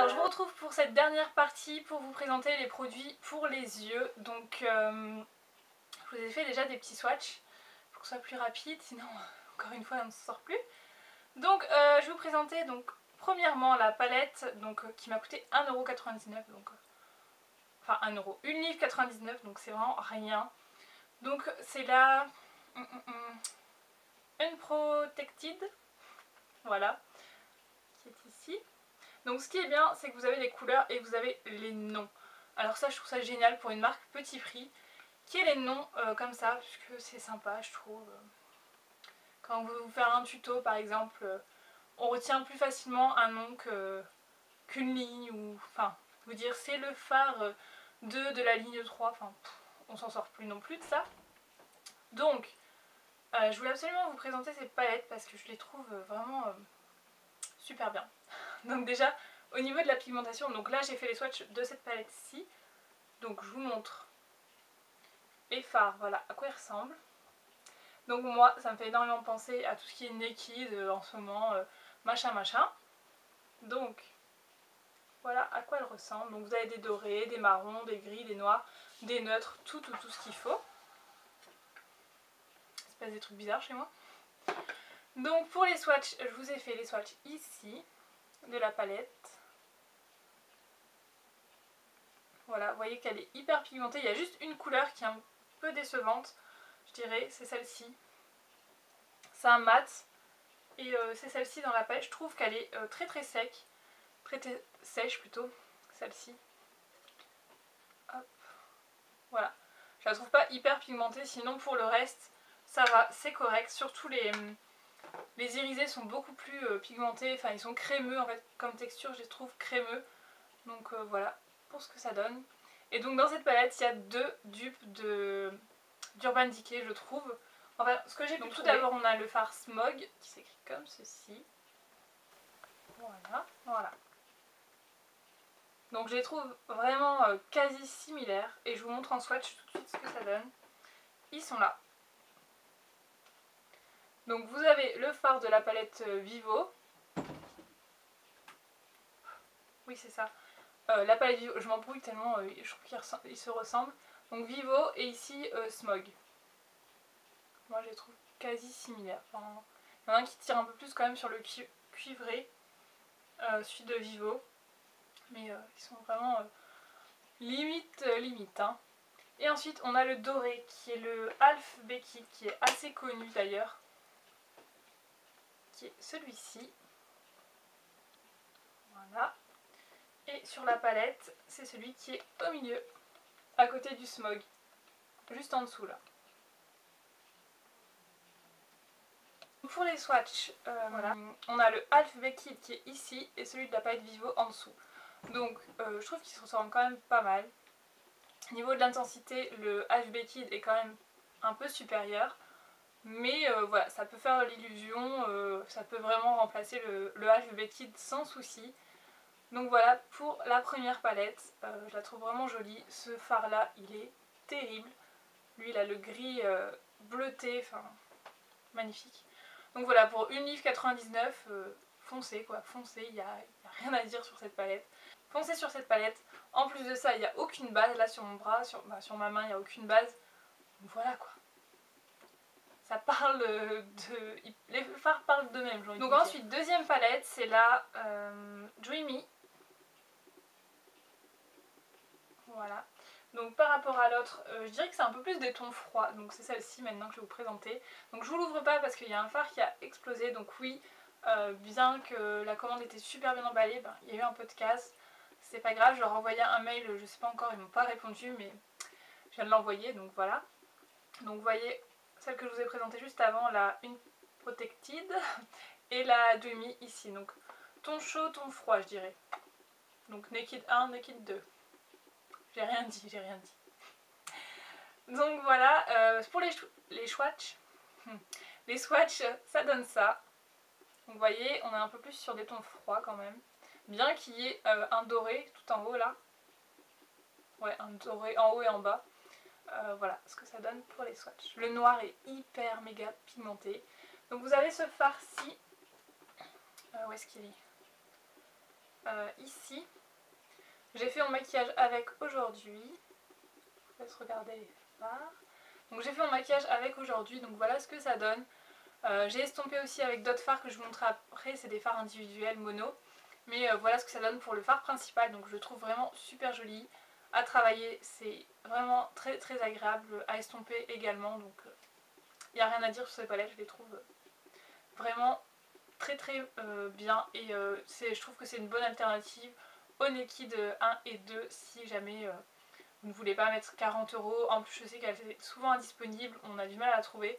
Alors je vous retrouve pour cette dernière partie pour vous présenter les produits pour les yeux. Donc je vous ai fait déjà des petits swatchs pour que ce soit plus rapide, sinon encore une fois on ne s'en sort plus. Donc je vais vous présenter donc premièrement la palette qui m'a coûté 1,99€, donc enfin 1€, une livre 99, donc c'est vraiment rien. Donc c'est la Unprotected, voilà, qui est ici. Donc ce qui est bien, c'est que vous avez les couleurs et vous avez les noms. Alors ça, je trouve ça génial pour une marque petit prix, qui ait les noms comme ça, puisque c'est sympa, je trouve. Quand vous voulez vous faire un tuto, par exemple, on retient plus facilement un nom qu'une ligne, ou enfin, vous dire c'est le phare 2 de la ligne 3, enfin, on s'en sort plus non plus de ça. Donc, je voulais absolument vous présenter ces palettes parce que je les trouve vraiment super bien. Donc déjà, au niveau de la pigmentation, donc là j'ai fait les swatchs de cette palette-ci. Donc je vous montre les fards, voilà à quoi ils ressemblent. Donc moi, ça me fait énormément penser à tout ce qui est Naked en ce moment, machin. Donc voilà à quoi elles ressemblent. Donc vous avez des dorés, des marrons, des gris, des noirs, des neutres, tout ce qu'il faut. Il se passe des trucs bizarres chez moi. Donc pour les swatchs, je vous ai fait les swatchs ici de la palette. Voilà, vous voyez qu'elle est hyper pigmentée. Il y a juste une couleur qui est un peu décevante, je dirais, c'est celle-ci. C'est un mat. Et c'est celle-ci dans la palette. Je trouve qu'elle est très sec. Très sèche plutôt, celle-ci. Hop. Voilà. Je la trouve pas hyper pigmentée, sinon pour le reste, ça va, c'est correct. Surtout les irisés sont beaucoup plus pigmentés. Enfin, ils sont crémeux en fait. Comme texture, je les trouve crémeux. Donc voilà, pour ce que ça donne. Et donc dans cette palette, il y a deux dupes d'Urban Decay, je trouve. Enfin, ce que j'ai pu tout d'abord, on a le fard Smog, qui s'écrit comme ceci. Voilà. Donc je les trouve vraiment quasi similaires. Et je vous montre en swatch tout de suite ce que ça donne. Ils sont là. Donc vous avez le fard de la palette Vivo. Oui, c'est ça. La palette Vivo, je m'embrouille tellement, je trouve qu'ils se ressemblent. Donc Vivo et ici Smog. Moi je les trouve quasi similaires. Enfin, il y en a un qui tire un peu plus quand même sur le cuivré, celui de Vivo. Mais ils sont vraiment limite. Hein. Et ensuite on a le doré qui est le Half Baked, qui est assez connu d'ailleurs. Qui est celui-ci. Voilà. Et sur la palette, c'est celui qui est au milieu, à côté du Smog. Juste en dessous là. Pour les swatchs, voilà, on a le Half Baked qui est ici et celui de la palette Vivo en dessous. Donc je trouve qu'ils se ressemblent quand même pas mal. Au niveau de l'intensité, le Half Baked est quand même un peu supérieur. Mais voilà, ça peut faire l'illusion, ça peut vraiment remplacer le Half Baked sans souci. Donc voilà pour la première palette, je la trouve vraiment jolie. Ce fard là, il est terrible. Lui il a le gris bleuté, enfin magnifique. Donc voilà, pour une livre 99, foncez quoi, foncez, il n'y a rien à dire sur cette palette. Foncez sur cette palette. En plus de ça, il n'y a aucune base, là sur mon bras, sur ma main, il n'y a aucune base. Donc voilà quoi. Ça parle de... Les fards parlent d'eux-mêmes, j'ai envie de dire. Donc ensuite, deuxième palette, c'est la Dreamy. Voilà. Donc par rapport à l'autre, je dirais que c'est un peu plus des tons froids. Donc c'est celle-ci maintenant que je vais vous présenter. Donc je vous l'ouvre pas parce qu'il y a un fard qui a explosé. Donc oui, bien que la commande était super bien emballée, ben, il y a eu un peu de casse. C'est pas grave, je leur ai envoyé un mail, je sais pas encore, ils m'ont pas répondu, mais je viens de l'envoyer, donc voilà. Donc vous voyez, celle que je vous ai présentée juste avant, la Unprotected, et la Demi ici. Donc ton chaud, ton froid, je dirais. Donc Naked 1, Naked 2. J'ai rien dit. Donc voilà, pour les swatchs, les swatchs, ça donne ça. Donc vous voyez, on est un peu plus sur des tons froids quand même. Bien qu'il y ait un doré tout en haut là. Ouais, un doré en haut et en bas. Voilà ce que ça donne pour les swatchs. Le noir est hyper méga pigmenté. Donc vous avez ce fard-ci. Où est-ce qu'il est? ici. J'ai fait mon maquillage avec aujourd'hui. Je vous laisse regarder les fards. Donc j'ai fait mon maquillage avec aujourd'hui, donc voilà ce que ça donne. J'ai estompé aussi avec d'autres fards que je vous montrerai après, c'est des fards individuels mono. Mais voilà ce que ça donne pour le fard principal, donc je le trouve vraiment super joli à travailler. C'est vraiment très très agréable à estomper également, donc il n'y a rien à dire sur ces palettes, je les trouve vraiment très très bien. Et je trouve que c'est une bonne alternative au Naked 1 et 2 si jamais vous ne voulez pas mettre 40 €. En plus je sais qu'elle est souvent indisponible, on a du mal à la trouver.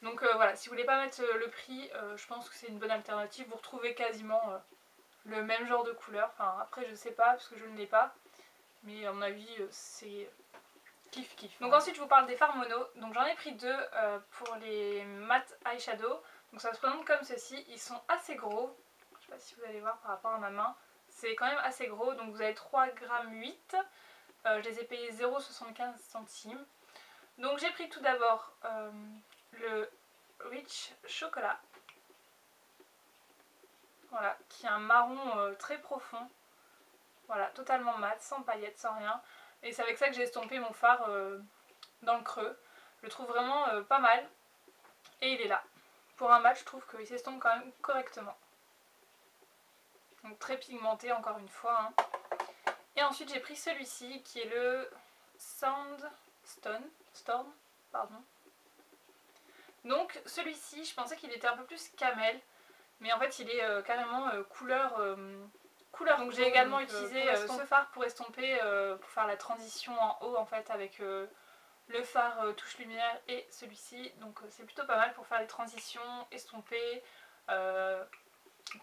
Donc voilà, si vous voulez pas mettre le prix, je pense que c'est une bonne alternative. Vous retrouvez quasiment le même genre de couleur. Enfin après je sais pas parce que je ne l'ai pas. Mais à mon avis c'est kiff kiff. Donc ensuite je vous parle des fards mono. Donc j'en ai pris deux pour les matte eyeshadow. Donc ça se présente comme ceci. Ils sont assez gros. Je sais pas si vous allez voir par rapport à ma main. C'est quand même assez gros. Donc vous avez 3,8 g. Je les ai payés 0,75 €. Donc j'ai pris tout d'abord le Rich Chocolat. Voilà, qui est un marron très profond. Voilà, totalement mat, sans paillettes, sans rien. Et c'est avec ça que j'ai estompé mon fard dans le creux. Je le trouve vraiment pas mal. Et il est là. Pour un mat, je trouve qu'il s'estompe quand même correctement. Donc très pigmenté encore une fois. Hein. Et ensuite j'ai pris celui-ci qui est le Storm, pardon. Donc celui-ci, je pensais qu'il était un peu plus camel. Mais en fait il est carrément couleur. Donc j'ai également utilisé ce fard pour estomper, pour faire la transition en haut en fait avec le fard touche lumière et celui-ci. Donc c'est plutôt pas mal pour faire les transitions, estomper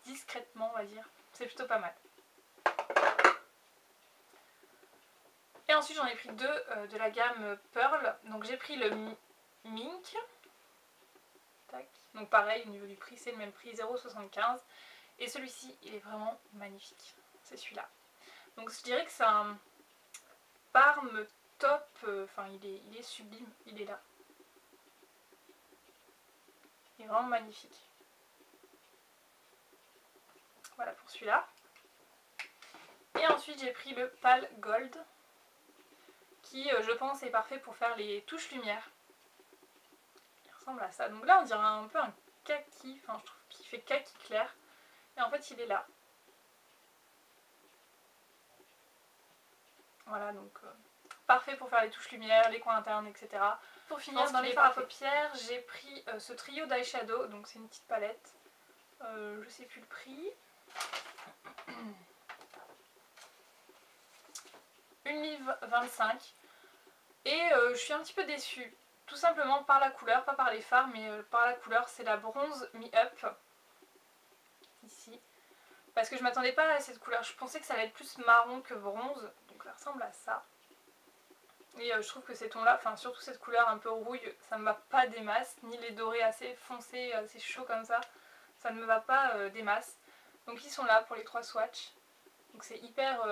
discrètement on va dire. C'est plutôt pas mal. Et ensuite j'en ai pris deux de la gamme Pearl. Donc j'ai pris le Mink. Tac. Donc pareil au niveau du prix c'est le même prix, 0,75 €. Et celui-ci il est vraiment magnifique. C'est celui-là. Donc je dirais que c'est un Parme top. Enfin il est sublime. Il est là. Il est vraiment magnifique. Voilà pour celui-là. Et ensuite j'ai pris le Pale Gold. Qui je pense est parfait pour faire les touches lumière. Il ressemble à ça. Donc là on dirait un peu un kaki. Enfin je trouve qu'il fait kaki clair. Et en fait il est là. Voilà donc parfait pour faire les touches lumière, les coins internes, etc. Pour finir dans les fards à paupières, j'ai pris ce trio d'eyeshadow. Donc c'est une petite palette. Je sais plus le prix. 1,25 €. Et je suis un petit peu déçue. Tout simplement par la couleur, pas par les fards, mais par la couleur. C'est la bronze Me-Up. Ici. Parce que je m'attendais pas à cette couleur. Je pensais que ça allait être plus marron que bronze. Donc ça ressemble à ça. Et je trouve que ces tons là, enfin surtout cette couleur un peu rouille, ça me va pas des masses. Ni les dorés assez foncés, assez chauds comme ça. Ça ne me va pas des masses. Donc ils sont là pour les 3 swatchs. Donc c'est hyper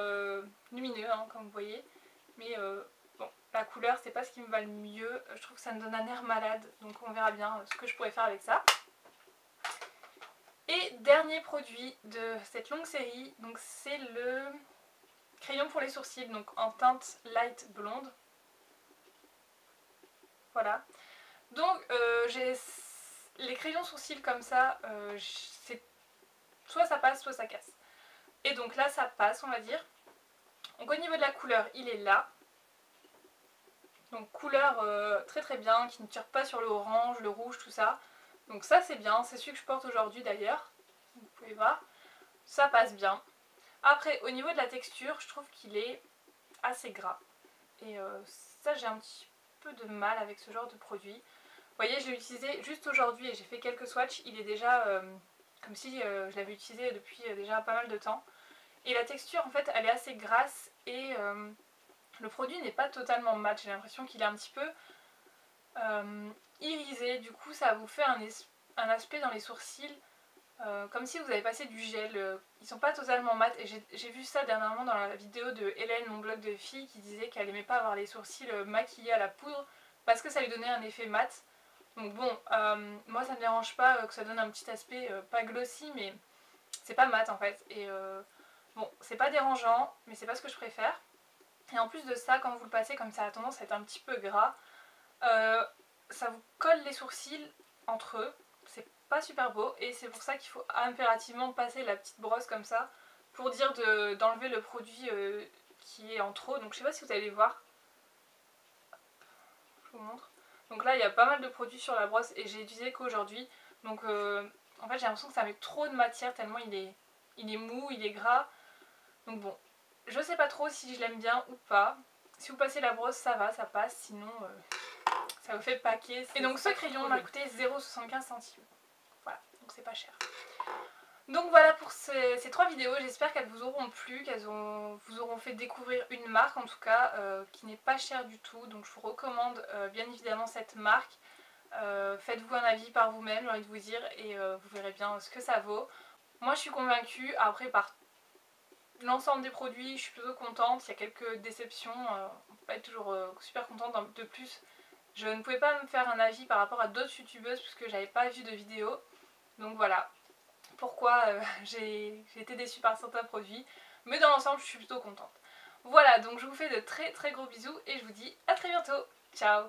lumineux hein, comme vous voyez. Mais bon, la couleur c'est pas ce qui me va le mieux. Je trouve que ça me donne un air malade. Donc on verra bien ce que je pourrais faire avec ça. Et dernier produit de cette longue série, donc c'est le crayon pour les sourcils, donc en teinte light blonde. Voilà. Donc j'ai les crayons sourcils comme ça, soit ça passe, soit ça casse. Et donc là ça passe on va dire. Donc au niveau de la couleur, il est là. Donc couleur très très bien, qui ne tire pas sur le orange, le rouge, tout ça. Donc ça c'est bien, c'est celui que je porte aujourd'hui d'ailleurs. Vous pouvez voir, ça passe bien. Après au niveau de la texture, je trouve qu'il est assez gras. Et ça j'ai un petit peu de mal avec ce genre de produit. Vous voyez, je l'ai utilisé juste aujourd'hui et j'ai fait quelques swatchs. Il est déjà comme si je l'avais utilisé depuis déjà pas mal de temps. Et la texture en fait elle est assez grasse et le produit n'est pas totalement mat. J'ai l'impression qu'il est un petit peu irisé. Du coup ça vous fait un aspect dans les sourcils comme si vous avez passé du gel. Ils sont pas totalement mat. Et j'ai vu ça dernièrement dans la vidéo de Hélène, mon blog de filles, qui disait qu'elle aimait pas avoir les sourcils maquillés à la poudre parce que ça lui donnait un effet mat. Donc bon, moi ça me dérange pas que ça donne un petit aspect pas glossy mais c'est pas mat en fait. Et Bon, c'est pas dérangeant, mais c'est pas ce que je préfère. Et en plus de ça, quand vous le passez comme ça a tendance à être un petit peu gras, ça vous colle les sourcils entre eux. C'est pas super beau et c'est pour ça qu'il faut impérativement passer la petite brosse comme ça pour dire d'enlever le produit qui est en trop. Donc je sais pas si vous allez voir. Je vous montre. Donc là il y a pas mal de produits sur la brosse et j'ai utilisé qu'aujourd'hui. Donc en fait j'ai l'impression que ça met trop de matière tellement il est mou, il est gras. Donc bon, je sais pas trop si je l'aime bien ou pas. Si vous passez la brosse ça va, ça passe, sinon ça vous fait paquet. Et donc ce crayon m'a coûté 0,75 centimes. Voilà, donc c'est pas cher. Donc voilà pour ces 3 vidéos, j'espère qu'elles vous auront plu, qu'elles vous auront fait découvrir une marque en tout cas qui n'est pas chère du tout. Donc je vous recommande bien évidemment cette marque. Faites-vous un avis par vous-même, j'ai envie de vous dire, et vous verrez bien ce que ça vaut. Moi je suis convaincue, après par l'ensemble des produits je suis plutôt contente, il y a quelques déceptions, on peut pas être toujours super contente. De plus, je ne pouvais pas me faire un avis par rapport à d'autres youtubeuses puisque j'avais pas vu de vidéo. Donc voilà pourquoi j'ai été déçue par certains produits. Mais dans l'ensemble, je suis plutôt contente. Voilà, donc je vous fais de très très gros bisous et je vous dis à très bientôt. Ciao!